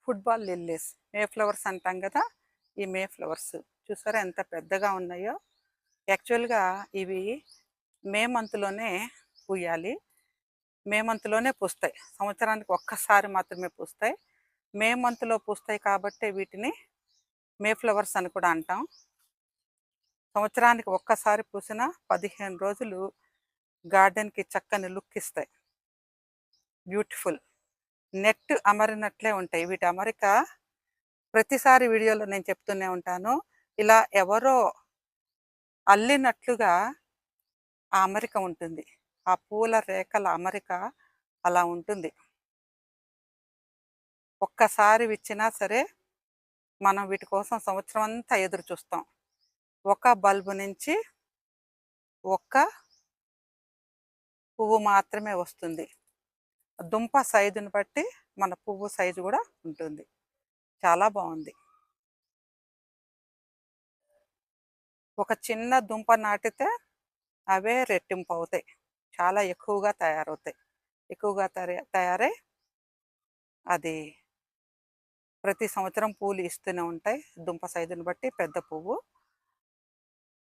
Football lilies, మే flowers అంటాం కదా. ఈ మే ఫ్లవర్స్ చూసారా ఎంత పెద్దగా ఉన్నాయో. యాక్చువల్గా ఇవి మే మంత్లోనే పూయాలి. మే మంత్లోనే పూస్తాయి. సంవత్సరానికి ఒక్కసారి మాత్రమే పూస్తాయి. మే మంత్లో పూస్తాయి కాబట్టి వీటిని మే ఫ్లవర్స్ అని కూడా అంటాం. సంవత్సరానికి ఒక్కసారి పూసిన 15 రోజులు గార్డెన్కి చక్కని లుక్ ఇస్తాయి. బ్యూటిఫుల్ నెట్ అమరినట్లే ఉంటాయి. వీటి అమరిక ప్రతిసారి వీడియోలో నేను చెప్తూనే ఉంటాను. ఇలా ఎవరో అల్లినట్లుగా ఆ అమరిక ఉంటుంది. ఆ పూల రేఖల అమరిక అలా ఉంటుంది. ఒక్కసారి విచ్చినా సరే మనం వీటి కోసం సంవత్సరం అంతా ఎదురు చూస్తాం. ఒక బల్బు నుంచి ఒక్క పువ్వు మాత్రమే వస్తుంది. దుంప సైజుని బట్టి మన పువ్వు సైజు కూడా ఉంటుంది. చాలా బాగుంది. ఒక చిన్న దుంప నాటితే అవే రెట్టింపు అవుతాయి. చాలా ఎక్కువగా తయారవుతాయి. ఎక్కువగా తయారై అది ప్రతి సంవత్సరం పూలు ఇస్తూనే ఉంటాయి. దుంప సైజుని బట్టి పెద్ద పువ్వు.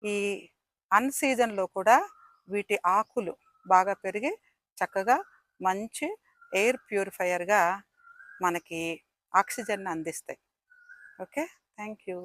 ఈ అన్ సీజన్లో కూడా వీటి ఆకులు బాగా పెరిగి చక్కగా మంచి ఎయిర్ ప్యూరిఫైయర్గా మనకి ఆక్సిజన్ అందిస్తాయి. Okay, thank you.